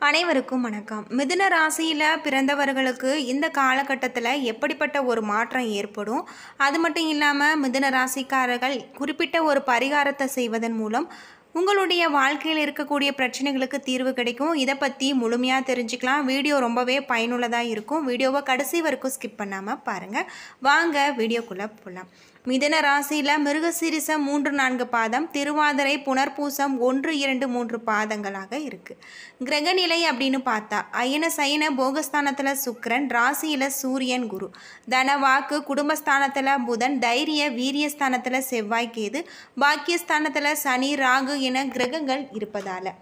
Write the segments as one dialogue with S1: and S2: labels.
S1: அனைவருக்கும் வணக்கம். மிதுன ராசியில் பிறந்தவர்களுக்கு இந்த காலகட்டத்தில் எப்படிப்பட்ட ஒரு மாற்றம் ஏற்படும்? அது மட்டும் இல்லாமல் மிதுன ராசிக்காரர்கள் குறிப்பிட்ட ஒரு பரிகாரத்தை செய்வதன் மூலம் உங்களுடைய வாழ்க்கையில் இருக்கக்கூடிய பிரச்சனைகளுக்கு தீர்வு கிடைக்கும். இதை பற்றி முழுமையாக தெரிஞ்சுக்கலாம். வீடியோ ரொம்பவே பயனுள்ளதாக இருக்கும். வீடியோவை கடைசி வரைக்கும் ஸ்கிப் பண்ணாமல் பாருங்கள். வாங்க வீடியோக்குள்ளே போகலாம். மிதுன ராசியில் மிருகசீரிசம் 3-4 பாதம், திருவாதிரை புனர்பூசம் 1-2-3 பாதங்களாக இருக்குது. கிரகநிலை அப்படின்னு பார்த்தா அயன சயன போகஸ்தானத்தில் சுக்கிரன், ராசியில் சூரியன் குரு, தனவாக்கு குடும்பஸ்தானத்தில் புதன், தைரிய வீரியஸ்தானத்தில் செவ்வாய் கேது, பாக்கியஸ்தானத்தில் சனி ராகு என கிரகங்கள் இருப்பதால்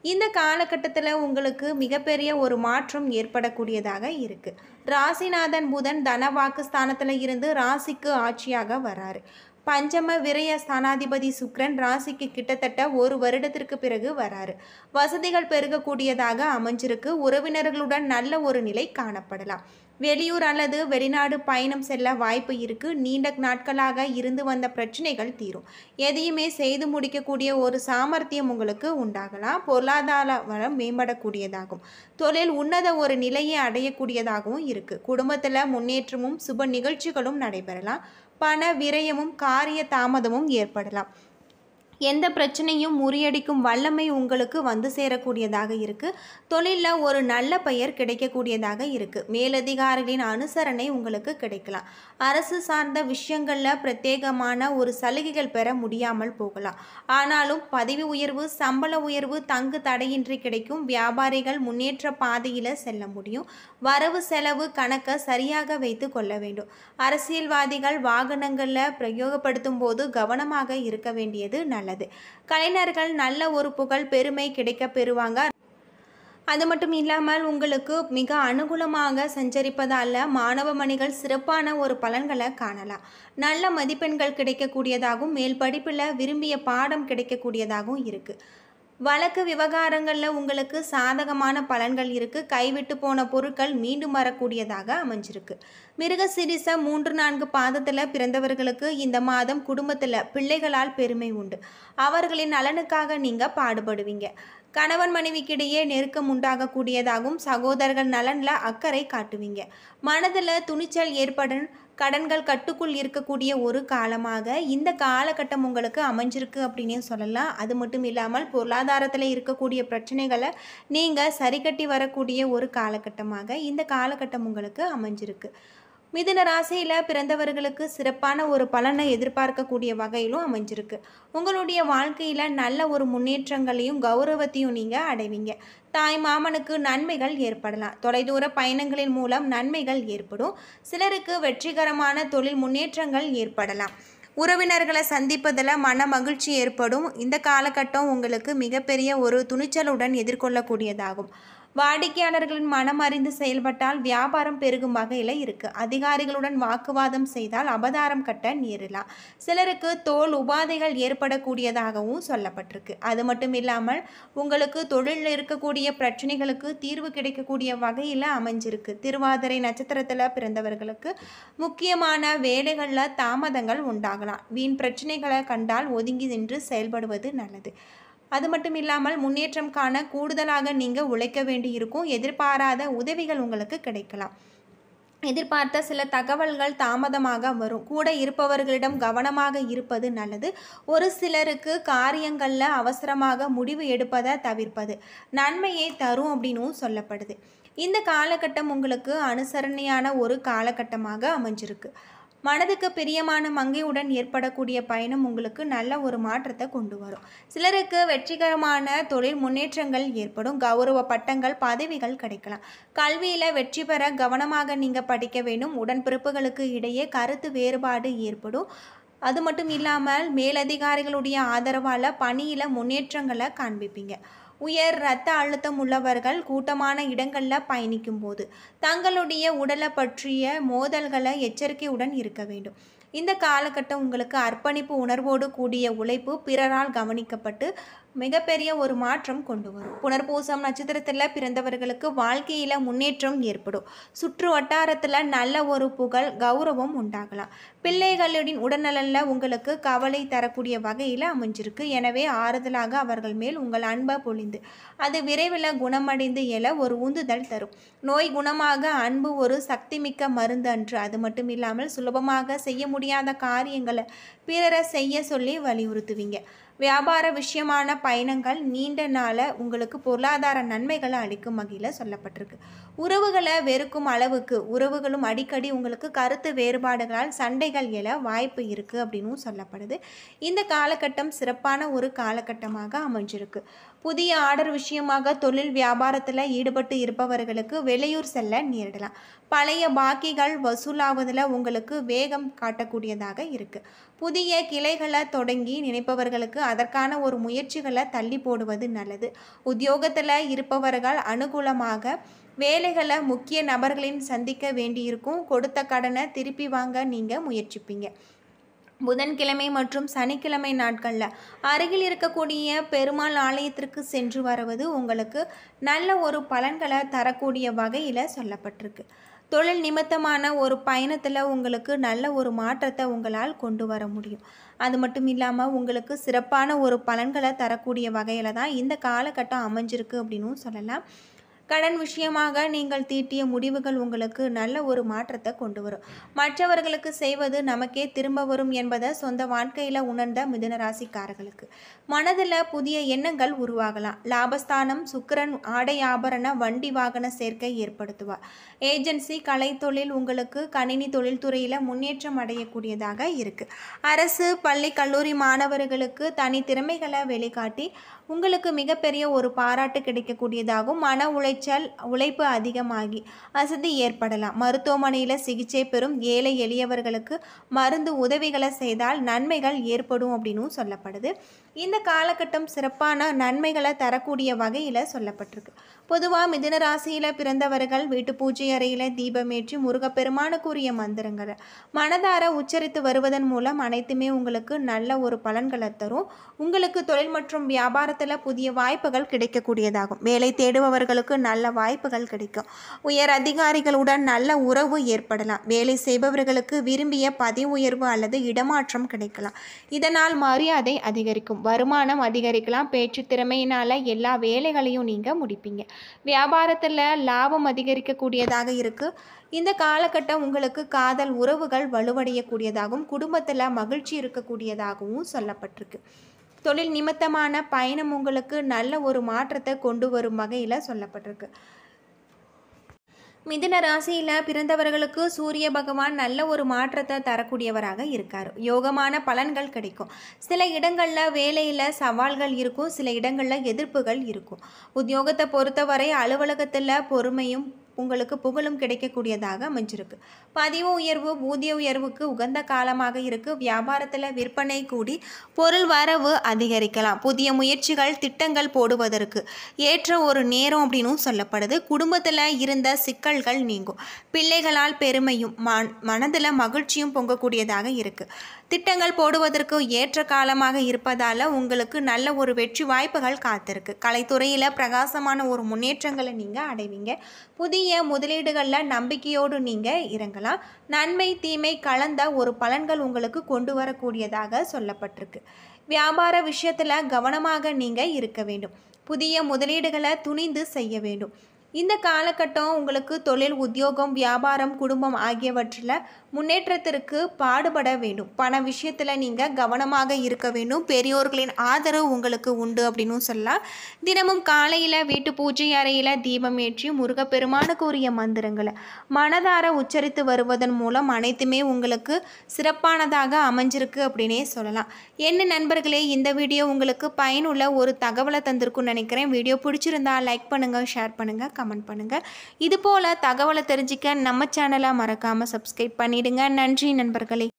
S1: இந்த காலகட்டத்தில் உங்களுக்கு மிகப்பெரிய ஒரு மாற்றம் ஏற்படக்கூடியதாக இருக்குது. ராசிநாதன் புதன் தனவாக்கு ஸ்தானத்தில் இருந்து ராசிக்கு ஆட்சியாக வராரு. பஞ்சம விரய ஸ்தானாதிபதி சுக்கிரன் ராசிக்கு கிட்டத்தட்ட 1 வருடத்திற்கு பிறகு வராரு. வசதிகள் பெருகக்கூடியதாக அமைஞ்சிருக்கு. உறவினர்களுடன் நல்ல ஒரு நிலை காணப்படலாம். வெளியூர் அல்லது வெளிநாடு பயணம் செல்ல வாய்ப்பு இருக்கு. நீண்ட நாட்களாக இருந்து வந்த பிரச்சனைகள் தீரும். எதையுமே செய்து முடிக்கக்கூடிய ஒரு சாமர்த்தியம் உங்களுக்கு உண்டாகலாம். பொருளாதார வளம் மேம்படக்கூடியதாகும். தொழில் உன்னத ஒரு நிலையை அடையக்கூடியதாகவும் இருக்கு. குடும்பத்தில் முன்னேற்றமும் சுப நிகழ்ச்சிகளும் நடைபெறலாம். பண விரயமும் காரிய தாமதமும் ஏற்படலாம். எந்த பிரச்சனையும் முறியடிக்கும் வல்லமை உங்களுக்கு வந்து சேரக்கூடியதாக இருக்குது. தொழிலில் ஒரு நல்ல பெயர் கிடைக்கக்கூடியதாக இருக்குது. மேலதிகாரிகளின் அனுசரணை உங்களுக்கு கிடைக்கலாம். அரசு சார்ந்த விஷயங்களில் பிரத்யேகமான ஒரு சலுகைகள் பெற முடியாமல் போகலாம். ஆனாலும் பதவி உயர்வு, சம்பள உயர்வு தங்கு தடையின்றி கிடைக்கும். வியாபாரிகள் முன்னேற்ற பாதையில் செல்ல முடியும். வரவு செலவு கணக்கை சரியாக வைத்து கொள்ள வேண்டும். அரசியல்வாதிகள் வாகனங்களில் பிரயோகப்படுத்தும் போது கவனமாக இருக்க வேண்டியது நல்லது. கலைஞர்கள் நல்ல ஒரு புகழ் பெருமை கிடைக்க பெறுவாங்க. அது மட்டும் இல்லாமல் உங்களுக்கு மிக அனுகூலமாக சஞ்சரிப்பதால் மாணவ மணிகள் சிறப்பான ஒரு பலன்களை காணலாம். நல்ல மதிப்பெண்கள் கிடைக்கக்கூடியதாகவும் மேல் படிப்பில் விரும்பிய பாடம் கிடைக்கக்கூடியதாகவும் இருக்குது. வழக்கு விவகாரங்களில் உங்களுக்கு சாதகமான பலன்கள் இருக்குது. கைவிட்டு போன பொருட்கள் மீண்டும் வரக்கூடியதாக அமைஞ்சிருக்கு. மிருகசீரிசம் 3-4 பாதத்தில் பிறந்தவர்களுக்கு இந்த மாதம் குடும்பத்தில் பிள்ளைகளால் பெருமை உண்டு. அவர்களின் நலனுக்காக நீங்கள் பாடுபடுவீங்க. கணவன் மனைவிக்கிடையே நெருக்கம் உண்டாகக்கூடியதாகவும் சகோதரர்கள் நலனில் அக்கறை காட்டுவீங்க. மனதில் துணிச்சல் ஏற்படும். கடன்கள் கட்டுக்குள் இருக்கக்கூடிய ஒரு காலமாக இந்த காலகட்டம் உங்களுக்கு அமைஞ்சிருக்கு அப்படின்னே சொல்லலாம். அது மட்டும் இல்லாமல் பொருளாதாரத்தில் இருக்கக்கூடிய பிரச்சனைகளை நீங்கள் சரிக்கட்டி வரக்கூடிய ஒரு காலகட்டமாக இந்த காலகட்டம் உங்களுக்கு அமைஞ்சிருக்கு. மிதுன ராசியில் பிறந்தவர்களுக்கு சிறப்பான ஒரு பலனை எதிர்பார்க்கக்கூடிய வகையிலும் அமைஞ்சிருக்கு. உங்களுடைய வாழ்க்கையில் நல்ல ஒரு முன்னேற்றங்களையும் கௌரவத்தையும் நீங்கள் அடைவீங்க. தாய் மாமனுக்கு நன்மைகள் ஏற்படலாம். தொலைதூர பயணங்களின் மூலம் நன்மைகள் ஏற்படும். சிலருக்கு வெற்றிகரமான தொழில் முன்னேற்றங்கள் ஏற்படலாம். உறவினர்களை சந்திப்பதில் மன மகிழ்ச்சி ஏற்படும். இந்த காலகட்டம் உங்களுக்கு மிகப்பெரிய ஒரு துணிச்சலுடன் எதிர்கொள்ளக்கூடியதாகும். வாடிக்கையாளர்களின் மனம் அறிந்து செயல்பட்டால் வியாபாரம் பெருகும் வகையில் இருக்குது. அதிகாரிகளுடன் வாக்குவாதம் செய்தால் அபதாரம் கட்ட நேரலாம். சிலருக்கு தோல் உபாதைகள் ஏற்படக்கூடியதாகவும் சொல்லப்பட்டிருக்கு. அது மட்டும் இல்லாமல் உங்களுக்கு தொழிலில் இருக்கக்கூடிய பிரச்சனைகளுக்கு தீர்வு கிடைக்கக்கூடிய வகையில் அமைஞ்சிருக்கு. திருவாதிரை நட்சத்திரத்தில் பிறந்தவர்களுக்கு முக்கியமான வேலைகளில் தாமதங்கள் உண்டாகலாம். வீண் பிரச்சனைகளை கண்டால் ஒதுங்கி நின்று செயல்படுவது நல்லது. அது மட்டும் இல்லாமல் முன்னேற்றம் காண கூடுதலாக நீங்கள் உழைக்க வேண்டி இருக்கும். எதிர்பாராத உதவிகள் உங்களுக்கு கிடைக்கலாம். எதிர்பார்த்த சில தகவல்கள் தாமதமாக வரும். கூட இருப்பவர்களிடம் கவனமாக இருப்பது நல்லது. ஒரு சிலருக்கு காரியங்களில் அவசரமாக முடிவு எடுப்பதை தவிர்ப்பது நன்மையை தரும் அப்படின்னும் சொல்லப்படுது. இந்த காலகட்டம் உங்களுக்கு அனுசரணையான ஒரு காலகட்டமாக அமைஞ்சிருக்கு. மனதுக்கு பிரியமான மங்கையுடன் ஏற்படக்கூடிய பயணம் உங்களுக்கு நல்ல ஒரு மாற்றத்தை கொண்டு வரும். சிலருக்கு வெற்றிகரமான தொழில் முன்னேற்றங்கள் ஏற்படும். கௌரவ பட்டங்கள் பதவிகள் கிடைக்கலாம். கல்வியில் வெற்றி பெற கவனமாக நீங்கள் படிக்க வேண்டும். உடன்பிறப்புகளுக்கு இடையே கருத்து வேறுபாடு ஏற்படும். அது மட்டும் இல்லாமல் மேலதிகாரிகளுடைய ஆதரவால் பணியில் முன்னேற்றங்களை காண்பிப்பீங்க. உயர் இரத்த அழுத்தம் உள்ளவர்கள் கூட்டமான இடங்களில் பயணிக்கும் போது தங்களுடைய உடலை பற்றிய மோதல்களை எச்சரிக்கையுடன் இருக்க வேண்டும். இந்த காலகட்டம் உங்களுக்கு அர்ப்பணிப்பு உணர்வோடு கூடிய உழைப்பு பிறரால் கவனிக்கப்பட்டு மிகப்பெரிய ஒரு மாற்றம் கொண்டு வரும். புனர்பூசம் நட்சத்திரத்தில் பிறந்தவர்களுக்கு வாழ்க்கையில் முன்னேற்றம் ஏற்படும். சுற்று வட்டாரத்தில் நல்ல ஒரு புகழ் கௌரவம் உண்டாகலாம். பிள்ளைகளின் உடல்நலனில் உங்களுக்கு கவலை தரக்கூடிய வகையில் அமைஞ்சிருக்கு. எனவே ஆறுதலாக அவர்கள் மேல் உங்கள் அன்பை பொழிந்து அது விரைவில் குணமடைந்து எழ ஒரு உந்துதல் தரும். நோய் குணமாக அன்பு ஒரு சக்திமிக்க மருந்து அன்று. அது மட்டும் இல்லாமல் சுலபமாக செய்ய முடியாத காரியங்களை பிறரை செய்ய சொல்லி வலியுறுத்துவீங்க. வியாபார விஷயமான பயணங்கள் நீண்ட நாள உங்களுக்கு பொருளாதார நன்மைகளை அளிக்கும் வகையில் சொல்லப்பட்டிருக்கு. உறவுகளை வெறுக்கும் அளவுக்கு உறவுகளும் அடிக்கடி உங்களுக்கு கருத்து வேறுபாடுகளால் சண்டைகள் எழ வாய்ப்பு இருக்குது அப்படின்னும் சொல்லப்படுது. இந்த காலகட்டம் சிறப்பான ஒரு காலகட்டமாக அமைஞ்சிருக்கு. புதிய ஆர்டர் விஷயமாக தொழில் வியாபாரத்தில் ஈடுபட்டு இருப்பவர்களுக்கு வெளியூர் செல்ல நேரிடலாம். பழைய பாக்கிகள் வசூலாவதில் உங்களுக்கு வேகம் காட்டக்கூடியதாக இருக்குது. புதிய கிளைகளை தொடங்கி நினைப்பவர்களுக்கு அதற்கான ஒரு முயற்சிகளை தள்ளி போடுவது நல்லது. உத்தியோகத்தில் இருப்பவர்கள் அனுகூலமாக வேலைகளை முக்கிய நபர்களின் சந்திக்க வேண்டியிருக்கும். கொடுத்த கடனை திருப்பி வாங்க நீங்கள் முயற்சிப்பீங்க. புதன்கிழமை மற்றும் சனிக்கிழமை நாட்களில் அருகில் இருக்கக்கூடிய பெருமாள் ஆலயத்திற்கு சென்று வருவது உங்களுக்கு நல்ல ஒரு பலன்களை தரக்கூடிய வகையில் சொல்லப்பட்டிருக்கு. தொழில் நிமித்தமான ஒரு பயணத்தில் உங்களுக்கு நல்ல ஒரு மாற்றத்தை உங்களால் கொண்டு வர முடியும். அது மட்டும் இல்லாமல் உங்களுக்கு சிறப்பான ஒரு பலன்களை தரக்கூடிய வகையில் தான் இந்த காலகட்டம் அமைஞ்சிருக்கு அப்படின்னும் சொல்லலாம். கடன் விஷயமாக நீங்கள் தீட்டிய முடிவுகள் உங்களுக்கு நல்ல ஒரு மாற்றத்தை கொண்டு வரும். மற்றவர்களுக்கு செய்வது நமக்கே திரும்ப வரும் என்பதை சொந்த வாழ்க்கையில் உணர்ந்த மிதுன ராசிக்காரர்களுக்கு மனதில் புதிய எண்ணங்கள் உருவாகலாம். லாபஸ்தானம் சுக்கிரன் ஆடை ஆபரண வண்டி வாகன சேர்க்கை ஏற்படுத்துவார். ஏஜென்சி கலைத்தொழில் உங்களுக்கு கணினி தொழில்துறையில் முன்னேற்றம் அடையக்கூடியதாக இருக்குது. அரசு பள்ளி கல்லூரி மாணவர்களுக்கு தனி திறமைகளை வெளிக்காட்டி உங்களுக்கு மிகப்பெரிய ஒரு பாராட்டு கிடைக்கக்கூடியதாகும். மன உழைப்பு அதிகமாகி அசதி ஏற்படலாம். மருத்துவமனையில் சிகிச்சை பெறும் ஏழை எளியவர்களுக்கு மருந்து உதவிகளை செய்தால் நன்மைகள் ஏற்படும் அப்படின்னு சொல்லப்படுது. இந்த காலகட்டம் சிறப்பான நன்மைகளை தரக்கூடிய வகையில் சொல்லப்பட்டிருக்கு. பொதுவாக மிதுன ராசியில் பிறந்தவர்கள் வீட்டு பூஜை அறையில் தீபமேற்றி முருகப்பெருமானுக்குரிய மந்திரங்களை மனதார உச்சரித்து வருவதன் மூலம் அனைத்துமே உங்களுக்கு நல்ல ஒரு பலன்களை தரும். உங்களுக்கு தொழில் மற்றும் வியாபாரத்தில் புதிய வாய்ப்புகள் கிடைக்கக்கூடியதாகும். வேலை தேடுபவர்களுக்கு நல்ல வாய்ப்புகள் கிடைக்கும். உயர் அதிகாரிகளுடன் நல்ல உறவு ஏற்படலாம். வேலை செய்பவர்களுக்கு விரும்பிய பதவி உயர்வு அல்லது இடமாற்றம் கிடைக்கலாம். இதனால் மரியாதை அதிகரிக்கும். வருமானம் அதிகரிக்கலாம். பேச்சு திறமையினால் எல்லா வேலைகளையும் நீங்கள் முடிப்பீங்க. வியாபாரத்தில் லாபம் அதிகரிக்கக்கூடியதாக இருக்குது. இந்த காலகட்டம் உங்களுக்கு காதல் உறவுகள் வலுவடையக்கூடியதாகவும் குடும்பத்தில் மகிழ்ச்சி இருக்கக்கூடியதாகவும் சொல்லப்பட்டிருக்கு. தொழில் நிமித்தமான பயணம் உங்களுக்கு நல்ல ஒரு மாற்றத்தை கொண்டு வரும் வகையில் சொல்லப்பட்டிருக்கு. மிதுன ராசியில் பிறந்தவர்களுக்கு சூரிய பகவான் நல்ல ஒரு மாற்றத்தை தரக்கூடியவராக இருக்கார். யோகமான பலன்கள் கிடைக்கும். சில இடங்களில் வேலையில் சவால்கள் இருக்கும். சில இடங்களில் எதிர்ப்புகள் இருக்கும். உத்தியோகத்தை பொறுத்தவரை அலுவலகத்தில் பொறுமையும் உங்களுக்கு புகழும் கிடைக்கக்கூடியதாக அமைஞ்சிருக்கு. பதிவு உயர்வு ஊதிய உயர்வுக்கு உகந்த காலமாக இருக்குது. வியாபாரத்தில் விற்பனை கூடி பொருள் வரவு அதிகரிக்கலாம். புதிய முயற்சிகள் திட்டங்கள் போடுவதற்கு ஏற்ற ஒரு நேரம் அப்படின்னு சொல்லப்படுது. குடும்பத்தில் இருந்த சிக்கல்கள் நீங்கும். பிள்ளைகளால் பெருமையும் மனதில் மகிழ்ச்சியும் பொங்கக்கூடியதாக இருக்குது. திட்டங்கள் போடுவதற்கு ஏற்ற காலமாக இருப்பதால் உங்களுக்கு நல்ல ஒரு வெற்றி வாய்ப்புகள் காத்திருக்கு. கலைத்துறையில் பிரகாசமான ஒரு முன்னேற்றங்களை நீங்கள் அடைவீங்க. புதிய முதலீடுகளில் நம்பிக்கையோடு நீங்கள் இறங்கலாம். நன்மை தீமை கலந்த ஒரு பலன்கள் உங்களுக்கு கொண்டு வரக்கூடியதாக சொல்லப்பட்டிருக்கு. வியாபார விஷயத்தில் கவனமாக நீங்கள் இருக்க வேண்டும். புதிய முதலீடுகளை துணிந்து செய்ய வேண்டும். இந்த காலகட்டம் உங்களுக்கு தொழில் உத்தியோகம் வியாபாரம் குடும்பம் ஆகியவற்றில் முன்னேற்றத்திற்கு பாடுபட வேண்டும். பண விஷயத்தில் நீங்கள் கவனமாக இருக்க வேண்டும். பெரியோர்களின் ஆதரவு உங்களுக்கு உண்டு அப்படின்னு சொல்லலாம். தினமும் காலையில் வீட்டு பூஜை அறையில் தீபம் ஏற்றி முருகப்பெருமானுக்கு உரிய மந்திரங்களை மனதார உச்சரித்து வருவதன் மூலம் அனைத்துமே உங்களுக்கு சிறப்பானதாக அமைஞ்சிருக்கு அப்படின்னே சொல்லலாம். என்ன நண்பர்களே, இந்த வீடியோ உங்களுக்கு பயனுள்ள ஒரு தகவலை தந்திருக்குன்னு நினைக்கிறேன். வீடியோ பிடிச்சிருந்தா லைக் பண்ணுங்கள், ஷேர் பண்ணுங்கள், கமெண்ட் பண்ணுங்கள். இது போல் தகவலை தெரிஞ்சிக்க நம்ம சேனலை மறக்காமல் சப்ஸ்கிரைப் பண்ணிடுங்க. நன்றி நண்பர்களே.